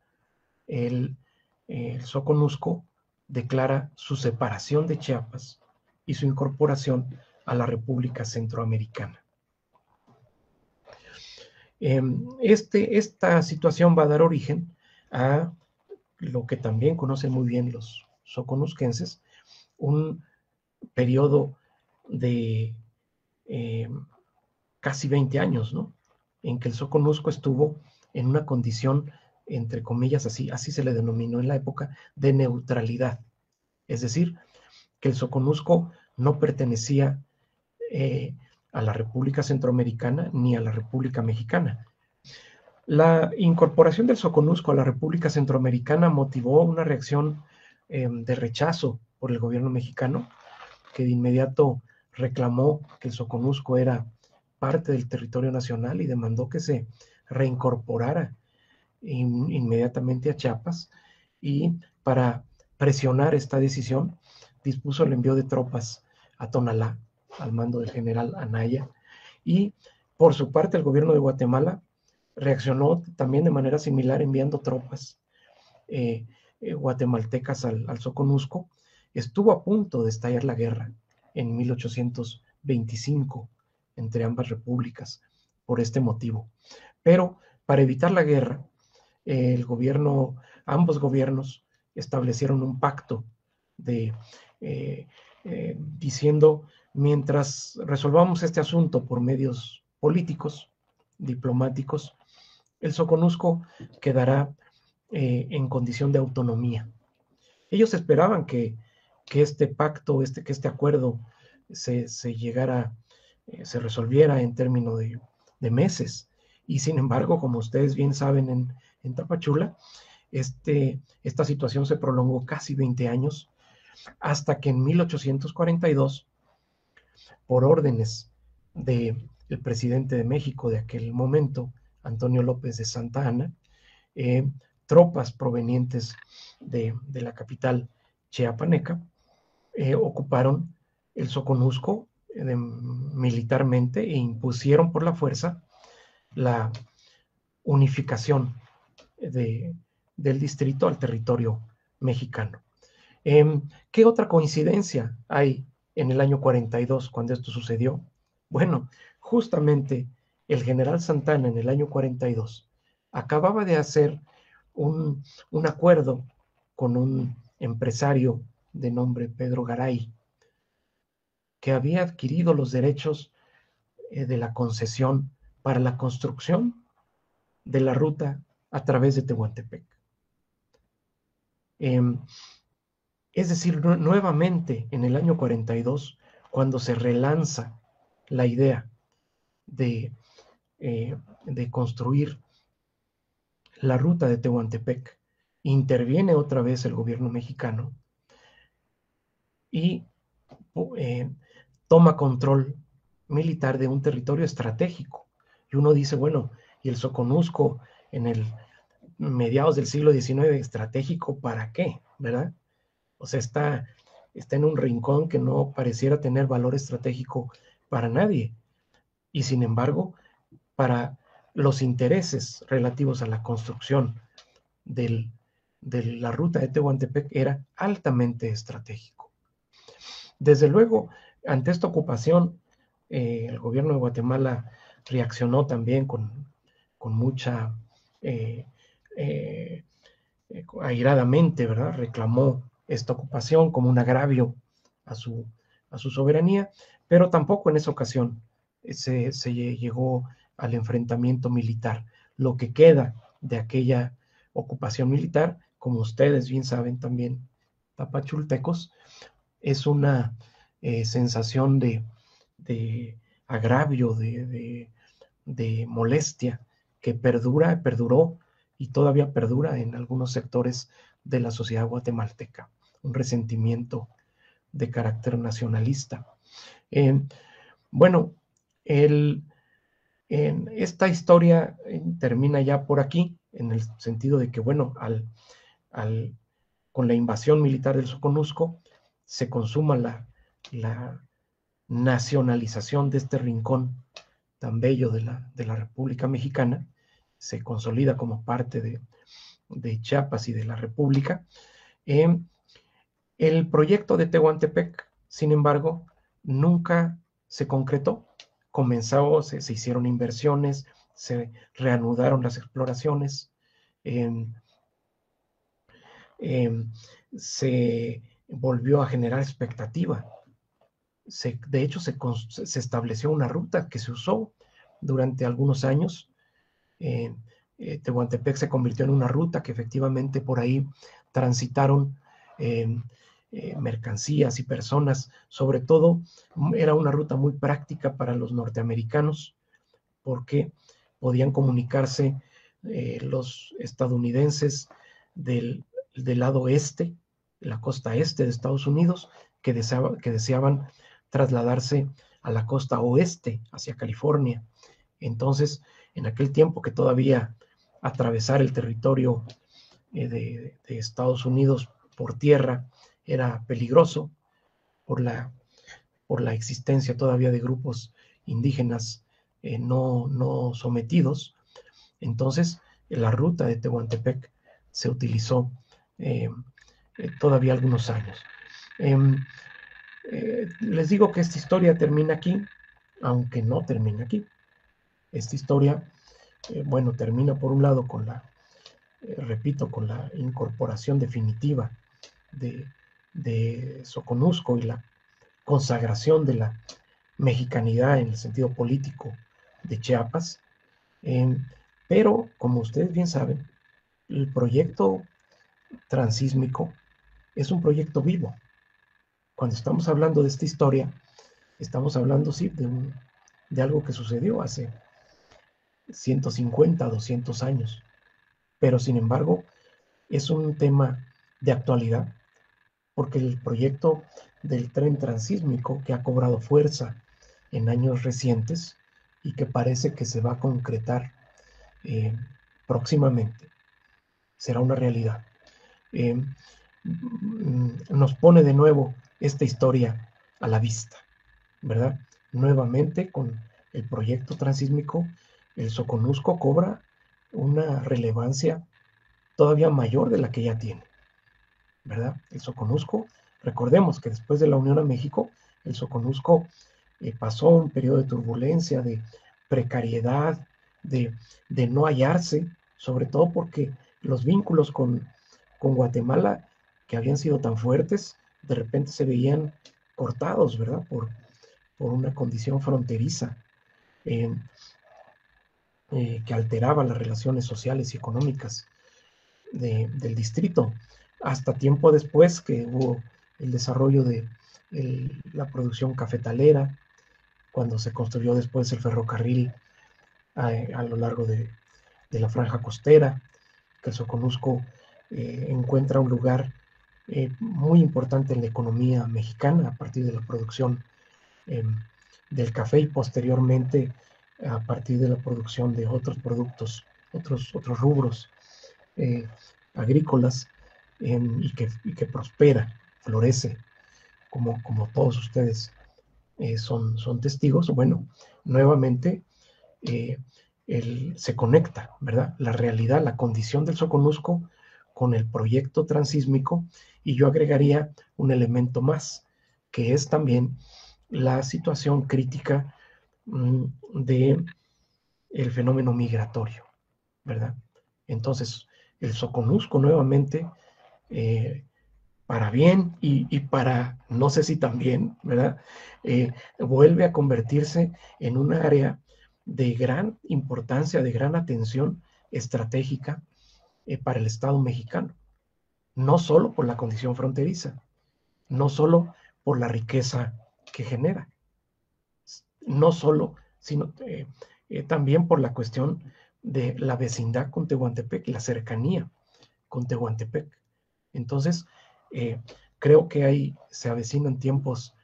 el Soconusco declara su separación de Chiapas y su incorporación a la República Centroamericana. Esta situación va a dar origen a lo que también conocen muy bien los soconusquenses, un periodo de casi 20 años, ¿no? En que el Soconusco estuvo en una condición, entre comillas, así se le denominó en la época, de neutralidad. Es decir, que el Soconusco no pertenecía a la República Centroamericana ni a la República Mexicana. La incorporación del Soconusco a la República Centroamericana motivó una reacción de rechazo por el gobierno mexicano, que de inmediato reclamó que el Soconusco era parte del territorio nacional y demandó que se reincorporara inmediatamente a Chiapas, y para presionar esta decisión dispuso el envío de tropas a Tonalá al mando del general Anaya, y por su parte el gobierno de Guatemala reaccionó también de manera similar enviando tropas guatemaltecas al Soconusco. Estuvo a punto de estallar la guerra en 1825 entre ambas repúblicas por este motivo, pero para evitar la guerra, ambos gobiernos establecieron un pacto diciendo: mientras resolvamos este asunto por medios políticos, diplomáticos, el Soconusco quedará en condición de autonomía. Ellos esperaban que este pacto, que este acuerdo se llegara, se resolviera en términos de meses. Y sin embargo, como ustedes bien saben, en Tapachula, esta situación se prolongó casi 20 años, hasta que en 1842, por órdenes del presidente de México de aquel momento, Antonio López de Santa Anna, eh, tropas provenientes de la capital chiapaneca ocuparon el Soconusco militarmente e impusieron por la fuerza la unificación del distrito al territorio mexicano. ¿Qué otra coincidencia hay en el año 42 cuando esto sucedió? Bueno, justamente el general Santana en el año 42 acababa de hacer un acuerdo con un empresario de nombre Pedro Garay, que había adquirido los derechos de la concesión para la construcción de la ruta a través de Tehuantepec. Es decir, nuevamente en el año 42, cuando se relanza la idea de construir la ruta de Tehuantepec, interviene otra vez el gobierno mexicano y toma control militar de un territorio estratégico. Y uno dice, bueno, y el Soconusco en el mediados del siglo XIX, estratégico, ¿para qué? ¿Verdad? O sea, está en un rincón que no pareciera tener valor estratégico para nadie. Y sin embargo, para los intereses relativos a la construcción de la ruta de Tehuantepec era altamente estratégico. Desde luego, ante esta ocupación, el gobierno de Guatemala reaccionó también con mucha airadamente, ¿verdad? Reclamó esta ocupación como un agravio a su soberanía, pero tampoco en esa ocasión se llegó al enfrentamiento militar. Lo que queda de aquella ocupación militar, como ustedes bien saben también, tapachultecos, es una sensación de agravio, de molestia que perduró y todavía perdura en algunos sectores de la sociedad guatemalteca, un resentimiento de carácter nacionalista. Bueno, esta historia termina ya por aquí, en el sentido de que, bueno, con la invasión militar del Soconusco, se consuma la nacionalización de este rincón tan bello de la República Mexicana, se consolida como parte de Chiapas y de la República. El proyecto de Tehuantepec, sin embargo, nunca se concretó. Se hicieron inversiones, se reanudaron las exploraciones, se volvió a generar expectativa. De hecho, se estableció una ruta que se usó durante algunos años. Tehuantepec se convirtió en una ruta que efectivamente por ahí transitaron mercancías y personas. Sobre todo, era una ruta muy práctica para los norteamericanos porque podían comunicarse los estadounidenses del lado este, la costa este de Estados Unidos, que deseaban trasladarse a la costa oeste, hacia California. Entonces, en aquel tiempo que todavía atravesar el territorio de Estados Unidos por tierra era peligroso por la existencia todavía de grupos indígenas no sometidos. Entonces, la ruta de Tehuantepec se utilizó todavía algunos años. Les digo que esta historia termina aquí, aunque no termina aquí. Esta historia, bueno, termina por un lado con repito, con la incorporación definitiva de Soconusco y la consagración de la mexicanidad en el sentido político de Chiapas, Pero, como ustedes bien saben, el proyecto transísmico es un proyecto vivo. Cuando estamos hablando de esta historia, estamos hablando, sí, de algo que sucedió hace 150, 200 años, pero sin embargo es un tema de actualidad, porque el proyecto del tren transísmico que ha cobrado fuerza en años recientes y que parece que se va a concretar eh, próximamente, será una realidad. Eh, nos pone de nuevo esta historia a la vista, ¿verdad? Nuevamente con el proyecto transísmico, el Soconusco cobra una relevancia todavía mayor de la que ya tiene, ¿verdad? El Soconusco, recordemos que después de la Unión a México, el Soconusco pasó un periodo de turbulencia, de precariedad, de, de no hallarse, sobre todo porque los vínculos con Guatemala, que habían sido tan fuertes, de repente se veían cortados, ¿verdad? Por una condición fronteriza eh, que alteraba las relaciones sociales y económicas del distrito, hasta tiempo después que hubo el desarrollo de la producción cafetalera, cuando se construyó después el ferrocarril a lo largo de la franja costera, que el Soconusco encuentra un lugar muy importante en la economía mexicana a partir de la producción eh, del café y posteriormente a partir de la producción de otros productos, otros rubros eh, agrícolas y que prospera, florece, como todos ustedes son testigos. Bueno, nuevamente eh, se conecta, ¿verdad? La realidad, la condición del Soconusco con el proyecto transísmico, y yo agregaría un elemento más, que es también la situación crítica de el fenómeno migratorio, ¿verdad? Entonces, el Soconusco nuevamente, eh, para bien y para no sé si también, ¿verdad? Vuelve a convertirse en un área de gran importancia, de gran atención estratégica para el Estado mexicano, no solo por la condición fronteriza, no solo por la riqueza que genera, no solo, sino también por la cuestión de la vecindad con Tehuantepec, la cercanía con Tehuantepec. Entonces, eh, creo que ahí se avecinan tiempos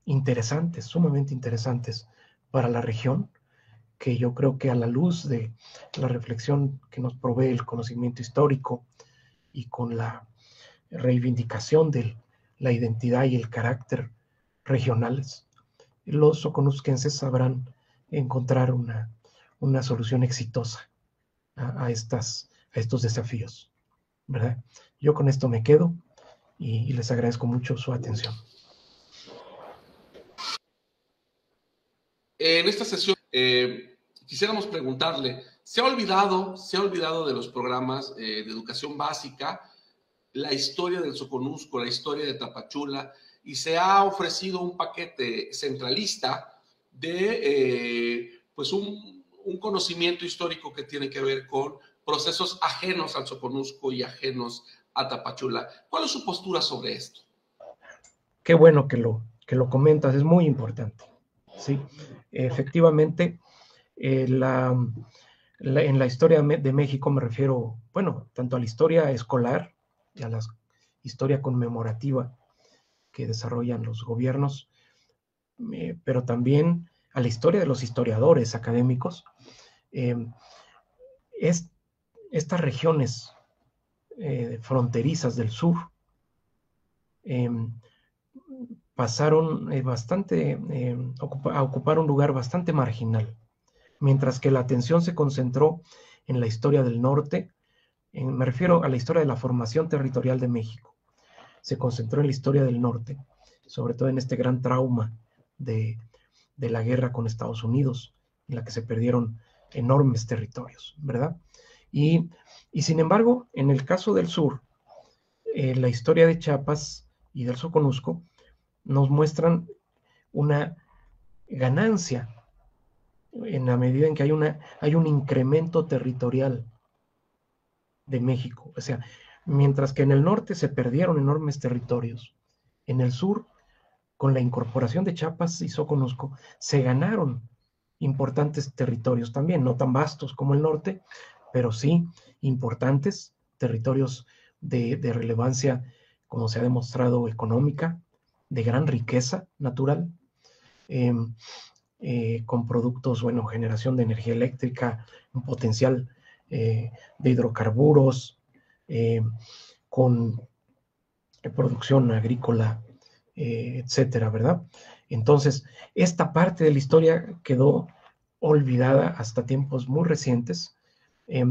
interesantes, sumamente interesantes para la región, que yo creo que a la luz de la reflexión que nos provee el conocimiento histórico y con la reivindicación de la identidad y el carácter regionales, los soconusquenses sabrán encontrar una solución exitosa a estos desafíos, ¿verdad? Yo con esto me quedo y les agradezco mucho su atención. En esta sesión quisiéramos preguntarle, se ha olvidado de los programas de educación básica, la historia del Soconusco, la historia de Tapachula, y se ha ofrecido un paquete centralista de pues un conocimiento histórico que tiene que ver con procesos ajenos al Soconusco y ajenos a Tapachula? ¿Cuál es su postura sobre esto? Qué bueno que lo comentas, es muy importante. Sí, efectivamente, en la historia de México me refiero, bueno, tanto a la historia escolar y a la historia conmemorativa que desarrollan los gobiernos, pero también a la historia de los historiadores académicos. Eh, es, estas regiones fronterizas del sur eh, pasaron a ocupar un lugar bastante marginal, mientras que la atención se concentró en la historia del norte, me refiero a la historia de la formación territorial de México, se concentró en la historia del norte, sobre todo en este gran trauma de, de la guerra con Estados Unidos, en la que se perdieron enormes territorios, ¿verdad? Y, y sin embargo, en el caso del sur, la historia de Chiapas y del Soconusco nos muestran una ganancia en la medida en que hay un incremento territorial de México. O sea, mientras que en el norte se perdieron enormes territorios, en el sur, con la incorporación de Chiapas y Soconusco, se ganaron importantes territorios también, no tan vastos como el norte, pero sí importantes territorios de relevancia, como se ha demostrado, económica, de gran riqueza natural, eh, con productos, bueno, generación de energía eléctrica, un potencial de hidrocarburos, eh, con producción agrícola, etcétera, ¿verdad? Entonces, esta parte de la historia quedó olvidada hasta tiempos muy recientes. Eh,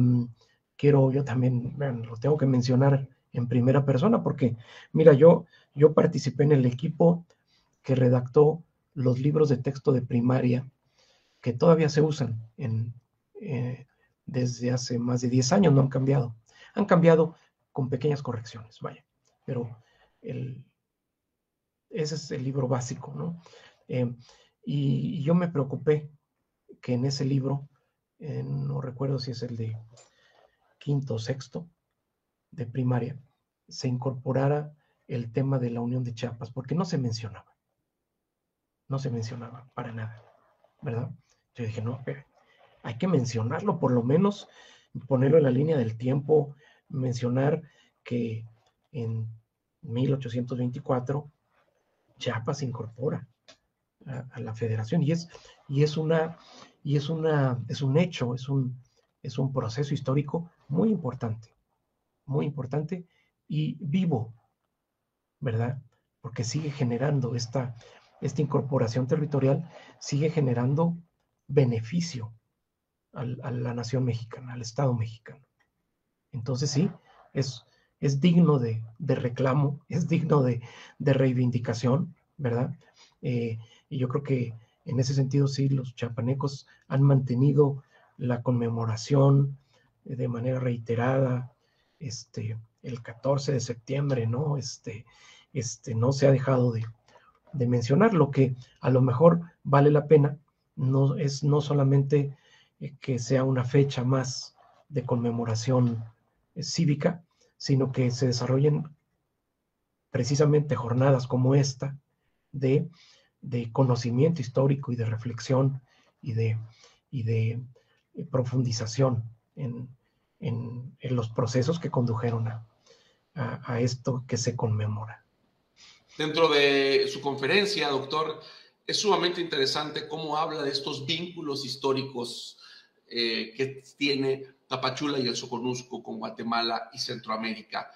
quiero yo también, bueno, lo tengo que mencionar en primera persona porque, mira, yo participé en el equipo que redactó los libros de texto de primaria que todavía se usan eh, desde hace más de 10 años, no han cambiado. Han cambiado con pequeñas correcciones, vaya, pero el, ese es el libro básico, ¿no? Eh, y yo me preocupé que en ese libro, no recuerdo si es el de quinto o sexto de primaria, se incorporara el tema de la Unión de Chiapas, porque no se mencionaba para nada, ¿verdad? Yo dije, no, pero hay que mencionarlo, por lo menos ponerlo en la línea del tiempo, mencionar que en 1824 Chiapas se incorpora a la federación y es una es un hecho, es un proceso histórico muy importante y vivo, ¿verdad? Porque sigue generando esta incorporación territorial, sigue generando beneficio a la nación mexicana, al Estado mexicano. Entonces sí, es, es digno de reclamo, es digno de reivindicación, ¿verdad? Y yo creo que en ese sentido sí, los chiapanecos han mantenido la conmemoración de manera reiterada, el 14 de septiembre, ¿no? No se ha dejado de mencionar, lo que a lo mejor vale la pena, no es no solamente que sea una fecha más de conmemoración cívica, sino que se desarrollen precisamente jornadas como esta de, de conocimiento histórico y de reflexión y y de profundización en los procesos que condujeron a esto que se conmemora. Dentro de su conferencia, doctor, es sumamente interesante cómo habla de estos vínculos históricos que tiene Tapachula y el Soconusco con Guatemala y Centroamérica.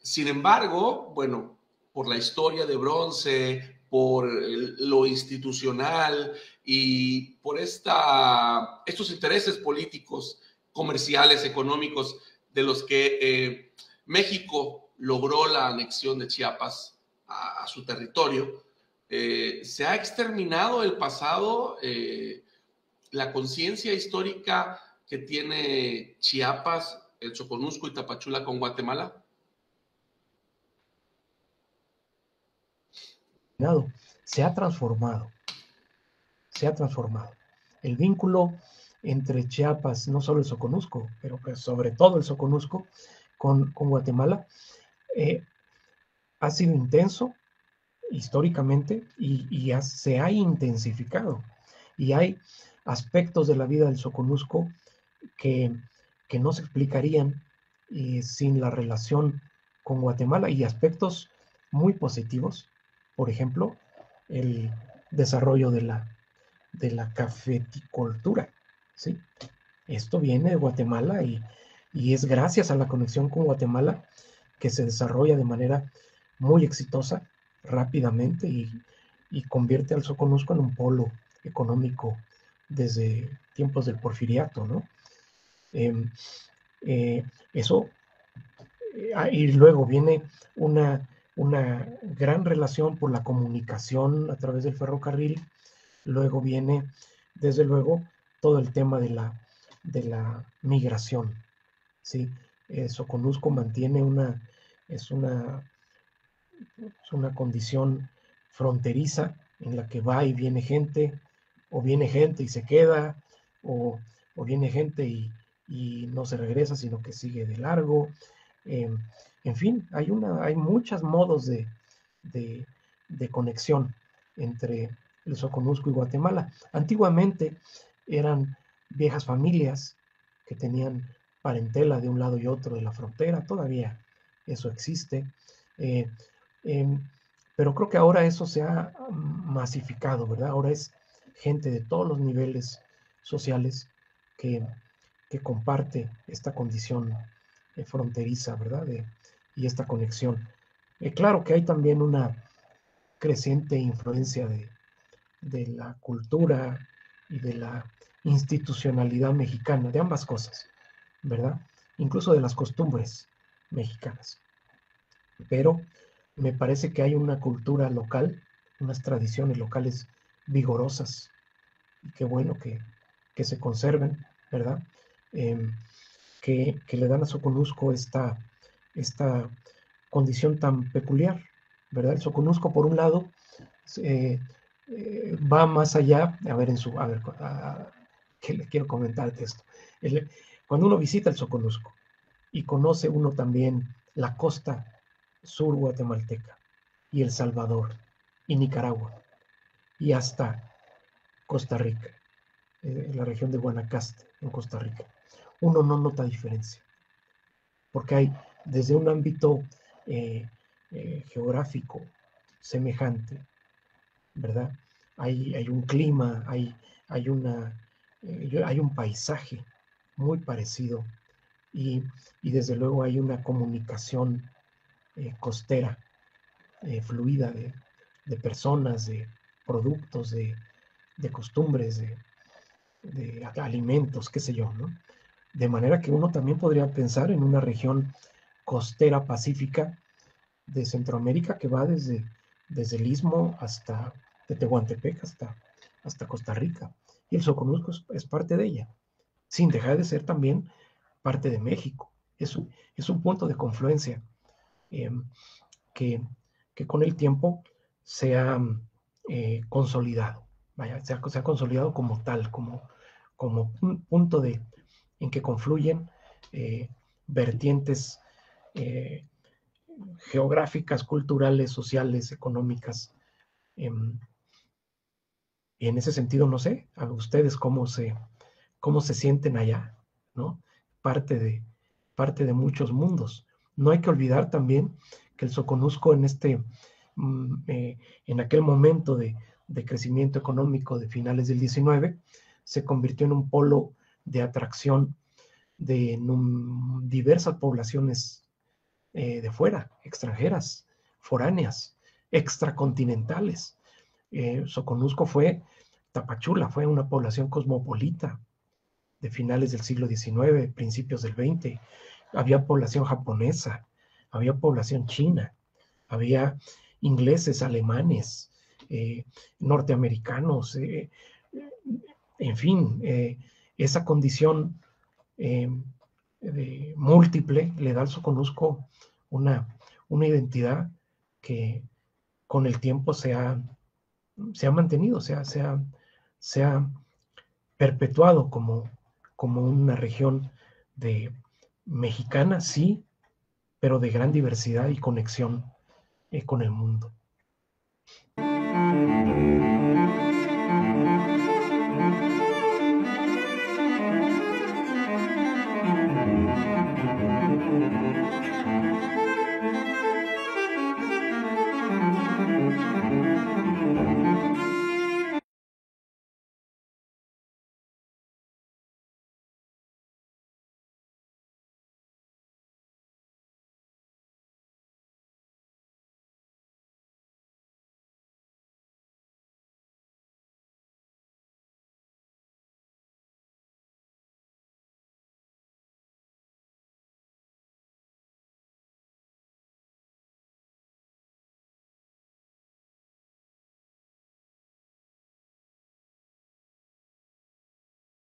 Sin embargo, bueno, por la historia de bronce, por lo institucional y por estos intereses políticos, comerciales, económicos, de los que México logró la anexión de Chiapas a su territorio, se ha exterminado el pasado, la conciencia histórica que tiene Chiapas, el Soconusco y Tapachula con Guatemala. Se ha transformado, se ha transformado. El vínculo entre Chiapas, no solo el Soconusco, pero pues sobre todo el Soconusco con Guatemala, ha sido intenso históricamente se ha intensificado. Y hay aspectos de la vida del Soconusco que, que no se explicarían sin la relación con Guatemala y aspectos muy positivos. Por ejemplo, el desarrollo de la cafeticultura, ¿sí? Esto viene de Guatemala y es gracias a la conexión con Guatemala que se desarrolla de manera muy exitosa, rápidamente y convierte al Soconusco en un polo económico desde tiempos del Porfiriato, ¿no? Eh, eso, y luego viene una gran relación por la comunicación a través del ferrocarril, luego viene, desde luego, todo el tema de la migración, ¿sí? Soconusco mantiene es es una condición fronteriza en la que va y viene gente o viene gente y se queda, o viene gente y no se regresa, sino que sigue de largo. En fin, hay muchos modos de conexión entre el Soconusco y Guatemala. Antiguamente eran viejas familias que tenían parentela de un lado y otro de la frontera, todavía eso existe, eh, eh, pero creo que ahora eso se ha masificado, ¿verdad? Ahora es gente de todos los niveles sociales que, que comparte esta condición fronteriza, ¿verdad? Y esta conexión. Claro que hay también una creciente influencia de la cultura y de la institucionalidad mexicana, de ambas cosas, ¿verdad? Incluso de las costumbres mexicanas. Pero me parece que hay una cultura local, unas tradiciones locales vigorosas, y qué bueno que se conserven, ¿verdad? Que le dan a Soconusco esta condición tan peculiar, ¿verdad? El Soconusco, por un lado, va más allá, que le quiero comentar de esto. Cuando uno visita el Soconusco y conoce uno también la costa sur guatemalteca y El Salvador y Nicaragua y hasta Costa Rica, la región de Guanacaste en Costa Rica, uno no nota diferencia, porque hay desde un ámbito geográfico semejante, ¿verdad? Hay un clima, hay un paisaje muy parecido y, y desde luego hay una comunicación costera, fluida de personas, de productos, de costumbres, de alimentos, qué sé yo, ¿no? De manera que uno también podría pensar en una región costera pacífica de Centroamérica que va desde el Istmo de Tehuantepec hasta Costa Rica. Y el Soconusco es parte de ella, sin dejar de ser también parte de México. Es un punto de confluencia eh, que, que con el tiempo se ha consolidado. Vaya, se ha consolidado como tal, como un punto en que confluyen vertientes geográficas, culturales, sociales, económicas. Y en ese sentido, no sé, a ustedes cómo se sienten allá, ¿no? Parte de, parte de muchos mundos. No hay que olvidar también que el Soconusco en aquel momento de crecimiento económico de finales del 19, se convirtió en un polo de atracción de diversas poblaciones de fuera, extranjeras, foráneas, extracontinentales. Soconusco Tapachula fue una población cosmopolita de finales del siglo XIX, principios del XX. Había población japonesa, había población china, había ingleses, alemanes, norteamericanos, en fin, esa condición múltiple le da al Soconusco una identidad que con el tiempo se ha mantenido, se ha perpetuado como una región mexicana, sí, pero de gran diversidad y conexión con el mundo.